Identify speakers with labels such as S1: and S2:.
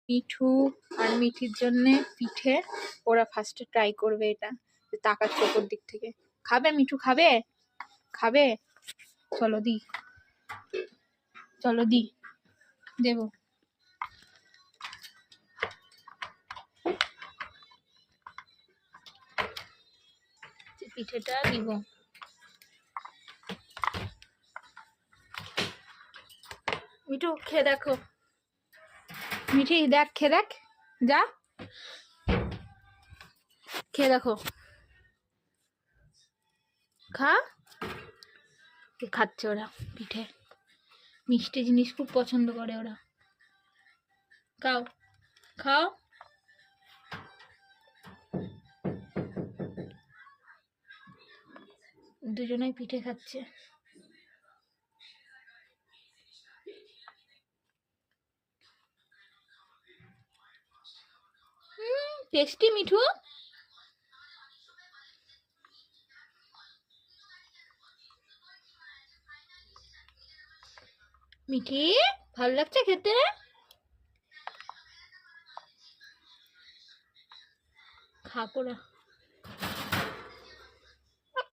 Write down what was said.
S1: মিঠু আর মিঠির জন্যে পিঠে। ওরা ফার্স্টে ট্রাই করবে এটা। তাকাচ্ছে ওপর দিক থেকে। খাবে মিঠু? খাবে? খাবে? চলো দি, চলো দি, দেবো। পিঠেটা দিব। মিঠু খেয়ে দেখো। মিঠি দেখ, খেয়ে দেখ, যা খেয়ে দেখো। খা। খাচ্ছে ওরা পিঠে, মিষ্টি জিনিস খুব পছন্দ করে ওরা। খাও, খাও। দুজনেই পিঠে খাচ্ছে। টেস্টি মিঠু। মিঠি ভালো লাগছে খেতে? খা পোড়া।